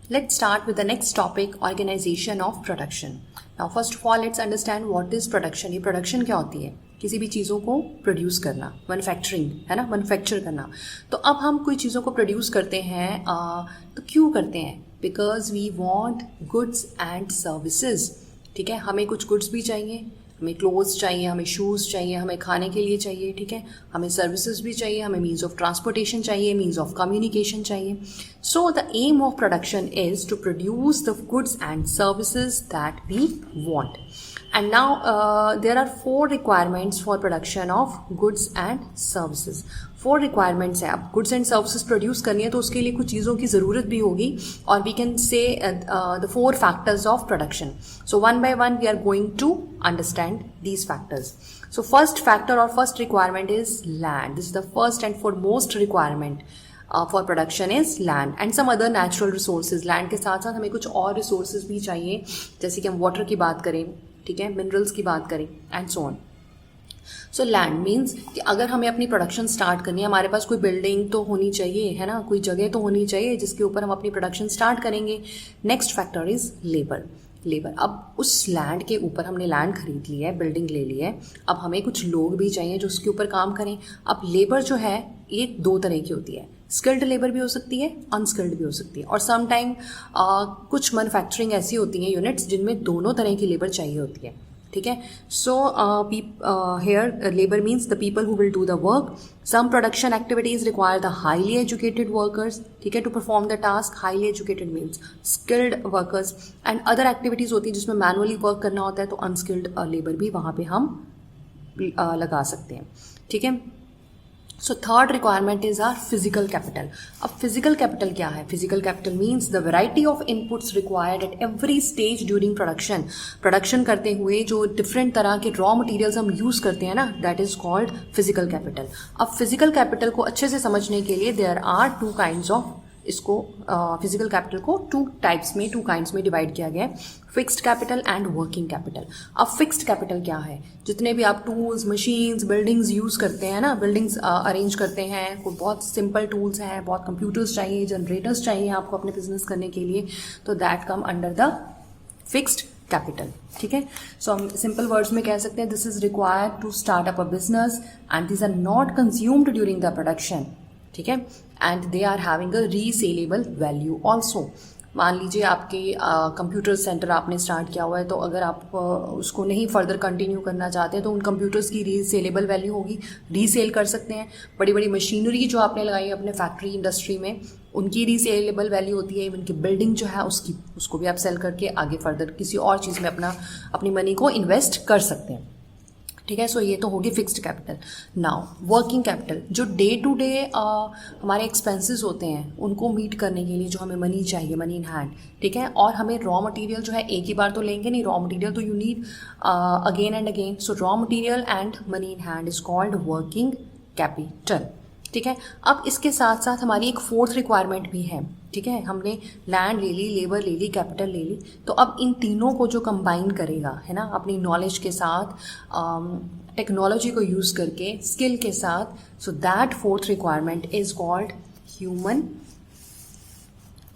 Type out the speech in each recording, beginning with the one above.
Let's start with the next topic, organization of production. Now first of all let's understand what is production. ये production क्या होती है? किसी भी चीज़ों को प्रोड्यूस करना, मैन्युफैक्चरिंग है ना, मैन्युफैक्चर करना. तो अब हम कोई चीज़ों को प्रोड्यूस करते हैं तो क्यों करते हैं? Because we want goods and services. ठीक है, हमें कुछ गुड्स भी चाहिए, हमें क्लोथ्स चाहिए, हमें शूज़ चाहिए, हमें खाने के लिए चाहिए. ठीक है, हमें सर्विसेज भी चाहिए, हमें मीन्स ऑफ ट्रांसपोर्टेशन चाहिए, मीन्स ऑफ कम्युनिकेशन चाहिए. So the aim of production is to produce the goods and services that we want. And now there are 4 requirements for production of goods and services. 4 requirements है. अब goods and services produce करनी है तो उसके लिए कुछ चीज़ों की ज़रूरत भी होगी, और we can say the 4 factors of production. So one by one we are going to understand these factors. So first factor or first requirement is land. This is the first and foremost requirement for production is land and some other natural resources. land के साथ साथ हमें कुछ और resources भी चाहिए, जैसे कि हम water की बात करें, ठीक है, मिनरल्स की बात करें and so on. So land means कि अगर हमें अपनी प्रोडक्शन स्टार्ट करनी है, हमारे पास कोई बिल्डिंग तो होनी चाहिए, है ना, कोई जगह तो होनी चाहिए जिसके ऊपर हम अपनी प्रोडक्शन स्टार्ट करेंगे. Next factor is labour. अब उस लैंड के ऊपर हमने लैंड खरीद ली है, बिल्डिंग ले ली है, अब हमें कुछ लोग भी चाहिए जो उसके ऊपर काम करें. अब लेबर जो है ये 2 तरह की होती है. स्किल्ड लेबर भी हो सकती है, अनस्किल्ड भी हो सकती है, और सम टाइम कुछ मैन्युफैक्चरिंग ऐसी होती हैं यूनिट्स जिनमें दोनों तरह की लेबर चाहिए होती है. ठीक है, so here labour means the people who will do the work. Some production activities require the highly educated workers, ठीक है, to perform the task. Highly educated means skilled workers. And other activities होती है जिसमें manually work करना होता है, तो unskilled labour भी वहाँ पे हम लगा सकते हैं. ठीक है, so third requirement is are physical capital. अब फिजिकल कैपिटल क्या है? Physical capital means the variety of inputs required at every stage during production. Production करते हुए जो डिफरेंट तरह के रॉ मटेरियल्स हम यूज़ करते हैं ना, that is called physical capital. अब फिजिकल कैपिटल को अच्छे से समझने के लिए देयर आर 2 काइंड्स ऑफ, इसको फिजिकल कैपिटल को 2 टाइप्स में, 2 काइंड्स में डिवाइड किया गया है, fixed capital and working capital. अब फिक्स्ड कैपिटल क्या है? जितने भी आप टूल्स, मशीन्स, बिल्डिंग्स यूज़ करते हैं ना, बिल्डिंग्स अरेंज करते हैं, कोई बहुत सिंपल टूल्स हैं, बहुत कंप्यूटर्स चाहिए, जनरेटर्स चाहिए आपको अपने बिजनेस करने के लिए, तो that come under the fixed capital. ठीक है, सो हम सिंपल वर्ड्स में कह सकते हैं this is required to start up a business and this are not consumed during the production. ठीक है, and they are having a resaleable value also. मान लीजिए आपके कंप्यूटर सेंटर आपने स्टार्ट किया हुआ है, तो अगर आप उसको नहीं फर्दर कंटिन्यू करना चाहते हैं तो उन कंप्यूटर्स की रीसेलेबल वैल्यू होगी, रीसेल कर सकते हैं. बड़ी बड़ी मशीनरी जो आपने लगाई है अपने फैक्ट्री इंडस्ट्री में, उनकी रीसेलेबल वैल्यू होती है. इवन की बिल्डिंग जो है उसको भी आप सेल करके आगे फर्दर किसी और चीज़ में अपनी मनी को इन्वेस्ट कर सकते हैं. ठीक है, सो ये तो होगी fixed capital. Now working capital, जो डे टू डे हमारे एक्सपेंसेस होते हैं उनको मीट करने के लिए जो हमें मनी चाहिए, मनी इन हैंड. ठीक है, और हमें रॉ मटेरियल जो है एक ही बार तो लेंगे नहीं, रॉ मटेरियल तो you need again and again. So raw material and money in hand is called working capital. ठीक है, अब इसके साथ साथ हमारी एक 4th रिक्वायरमेंट भी है. ठीक है, हमने लैंड ले ली, लेबर ले ली, कैपिटल ले ली, तो अब इन तीनों को जो कंबाइन करेगा, है ना, अपनी नॉलेज के साथ, टेक्नोलॉजी को यूज़ करके, स्किल के साथ, so that 4th requirement is called human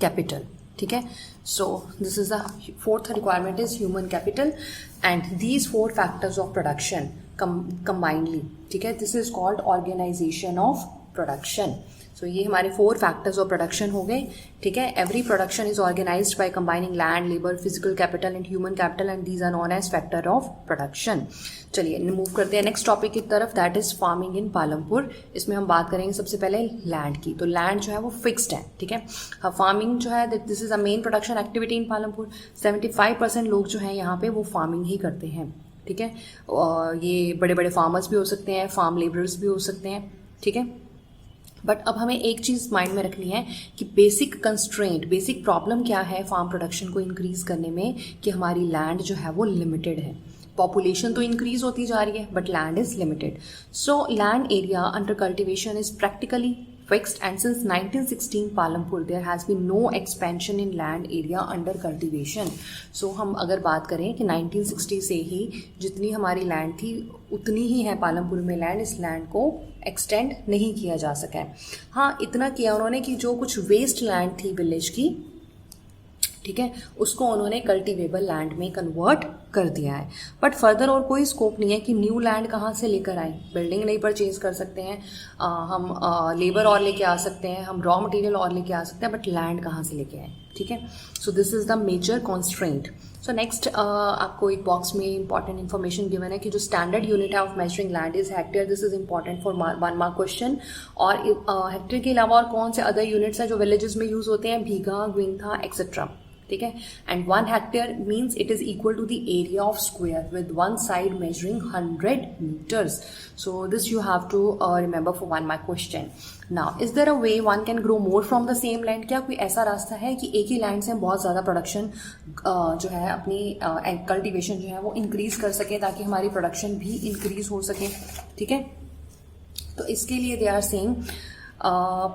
capital. ठीक है, so this is the 4th requirement is human capital and these 4 factors of production combinedly. ठीक है, this is called organisation of production. So ये हमारे 4 factors of production हो गए. ठीक है, every production is organised by combining land, labour, physical capital and human capital and these are known as factor of production. चलिए move करते हैं next topic की तरफ, that is farming in Palampur. इसमें हम बात करेंगे सबसे पहले लैंड की. तो लैंड जो है वो फिक्स्ड है. ठीक है, फार्मिंग जो है this is a main production activity in Palampur. 75% लोग जो हैं यहाँ पे वो फार्मिंग ही करते हैं. ठीक है, ये बड़े बड़े फार्मर्स भी हो सकते हैं, फार्म लेबरर्स भी हो सकते हैं. ठीक है, बट अब हमें एक चीज़ माइंड में रखनी है कि बेसिक कंस्ट्रेंट, बेसिक प्रॉब्लम क्या है फार्म प्रोडक्शन को इंक्रीज़ करने में, कि हमारी लैंड जो है वो लिमिटेड है. पॉपुलेशन तो इंक्रीज होती जा रही है but land is limited. So land area under cultivation is practically fixed, and since 1916 Palampur there has been no expansion in land area under cultivation. So हम अगर बात करें कि 1960 से ही जितनी हमारी लैंड थी उतनी ही है पालमपुर में लैंड, इस लैंड को एक्सटेंड नहीं किया जा सका है. हाँ, इतना किया उन्होंने कि जो कुछ वेस्ट लैंड थी विलेज की ठीक है, उसको उन्होंने कल्टीवेबल लैंड में कन्वर्ट कर दिया है। बट फर्दर और कोई स्कोप नहीं है कि न्यू लैंड कहाँ से लेकर आए। बिल्डिंग नहीं परचेज कर सकते हैं, हम लेबर और लेके आ सकते हैं, हम रॉ मटेरियल और लेके आ सकते हैं, बट लैंड कहाँ से लेके आए, ठीक है। So this is the major constraint. So next आपको एक बॉक्स में इंपॉर्टेंट इन्फॉर्मेशन गिवन है कि जो स्टैंडर्ड यूनिट है of measuring land is hectare. This is important for 1 mark question. और हेक्टेयर के अलावा और कौन से अदर यूनिट्स हैं जो विलेजेस में यूज होते हैं, बीघा, ग्विंथा एक्सेट्रा, ठीक है। And 1 hectare means it is equal to the area of square with one side measuring 100 meters. So this you have to remember for 1 mark question. Now is there a way one can grow more from the same land? क्या कोई ऐसा रास्ता है कि एक ही land से हम बहुत ज़्यादा प्रोडक्शन जो है अपनी कल्टिवेशन जो है वो इंक्रीज कर सके ताकि हमारी प्रोडक्शन भी इंक्रीज हो सके, ठीक है। तो इसके लिए they are saying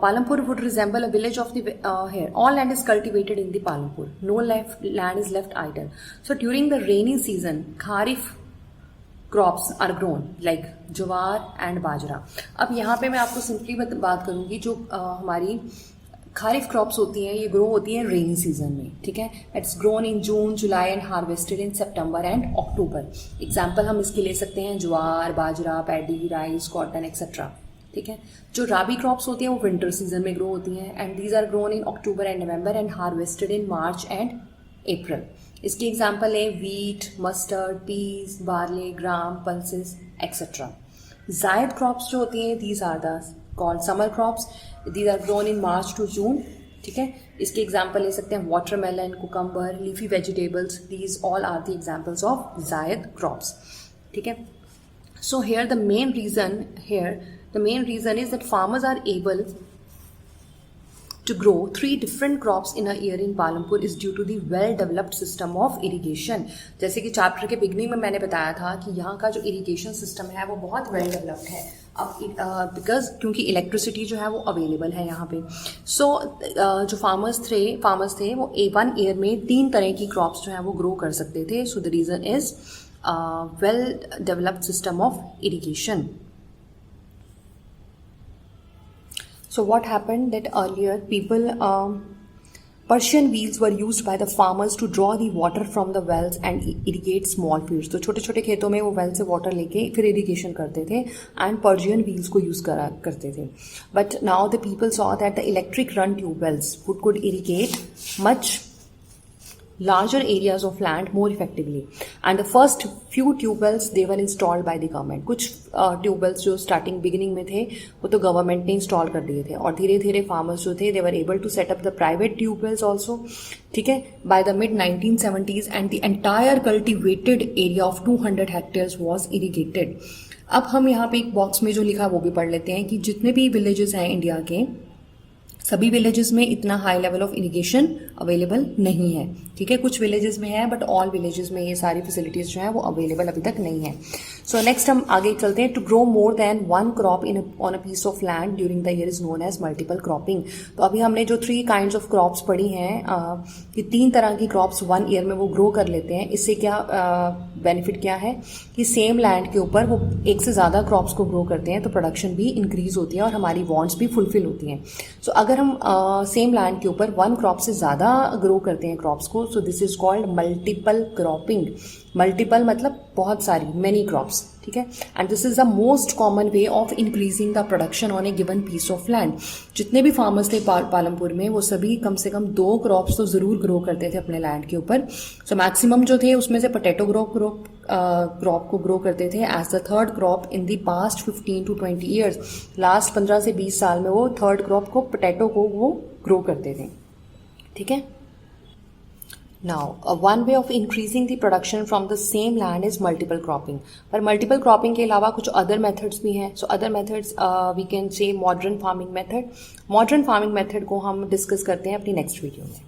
Palampur would resemble a village of the here. All land is cultivated in the Palampur. No land is left idle. So during the rainy season, kharif crops are grown like jowar and bajra. अब यहाँ पे मैं आपको simply बात करूँगी, जो हमारी kharif crops होती हैं ये ग्रो होती हैं रेनी सीजन में, ठीक है। It's grown in June, July and harvested in September and October. Example हम इसके ले सकते हैं ज्वार, बाजरा, पैडी, राइस, कॉटन एक्सेट्रा, ठीक है। जो राबी क्रॉप्स होती हैं वो विंटर सीजन में ग्रो होती हैं and these are grown in October and November and harvested in March and April. इसकी एग्जांपल है wheat, mustard, peas, barley, gram, pulses etcetera. Zaid crops जो होती हैं these are the called summer crops, these are grown in March to June, ठीक है। इसके example ले सकते हैं watermelon, cucumber, leafy vegetables, these all are the examples of zaid crops, ठीक है। So here the main reason is that farmers are able to grow 3 different crops in a year in Palampur is due to the well developed system of irrigation. जैसे कि chapter के beginning में मैंने बताया था कि यहाँ का जो इरिगेशन सिस्टम है वो बहुत वेल डेवलप्ड है। अब बिकॉज क्योंकि इलेक्ट्रिसिटी जो है वो अवेलेबल है यहाँ पे। सो जो फार्मर्स थे वो 1 ईयर में 3 तरह की क्रॉप्स जो है वो ग्रो कर सकते थे। So the reason is well developed system of irrigation. So what happened that earlier people Persian wheels were used by the farmers to draw the water from the wells and irrigate small fields. तो छोटे छोटे खेतों में वो well से water लेके फिर irrigation करते थे एंड पर्शियन व्हील्स को यूज़ करते थे। But now the people saw that the electric run tube wells could irrigate much larger areas of land more effectively, and the first few tubewells they were installed by the government. कुछ tube wells जो starting beginning में थे वो तो government ने install कर दिए थे और धीरे धीरे फार्मर्स जो थे they were able to set up the private tubewells also, ठीक है, by the mid 1970s and the entire cultivated area of 200 hectares was irrigated. अब हम यहाँ पे एक बॉक्स में जो लिखा वो भी पढ़ लेते हैं कि जितने भी विलेजेस हैं इंडिया के सभी विलेजेस में इतना high level of irrigation available नहीं है, ठीक है। कुछ विलेजेस में है बट ऑल विलेजेस में ये सारी फैसिलिटीज जो है वो अवेलेबल अभी तक नहीं है। सो नेक्स्ट हम आगे चलते हैं। To grow more than 1 crop on a piece of land during the year is known as multiple cropping. तो अभी हमने जो 3 काइंड्स ऑफ क्रॉप्स पढ़ी हैं कि 3 तरह की क्रॉप्स 1 ईयर में वो ग्रो कर लेते हैं। इससे क्या बेनिफिट क्या है कि सेम लैंड के ऊपर वो एक से ज़्यादा क्रॉप्स को ग्रो करते हैं तो प्रोडक्शन भी इंक्रीज होती है और हमारी वांट्स भी फुलफिल होती हैं। सो अगर हम सेम लैंड के ऊपर 1 क्रॉप से ज़्यादा ग्रो करते हैं क्रॉप्स को, so this is called multiple cropping. Multiple मतलब बहुत सारी, मेनी क्रॉप्स, ठीक है। And this is the most common way of increasing the production on a given piece of land. जितने भी फार्मर्स थे पालमपुर में वो सभी कम से कम 2 क्रॉप्स तो ज़रूर ग्रो करते थे अपने लैंड के ऊपर। सो मैक्सिमम जो थे उसमें से पोटैटो क्रॉप को ग्रो करते थे as the 3rd crop in the past 15 to 20 years. Last 15 से 20 साल में वो 3rd क्रॉप को, पोटैटो को वो ग्रो करते थे, ठीक है। Now, one way of increasing the production from the same land is multiple cropping. पर multiple cropping के अलावा कुछ other methods भी हैं. So other methods we can say modern farming method. Modern farming method को हम discuss करते हैं अपनी next video में.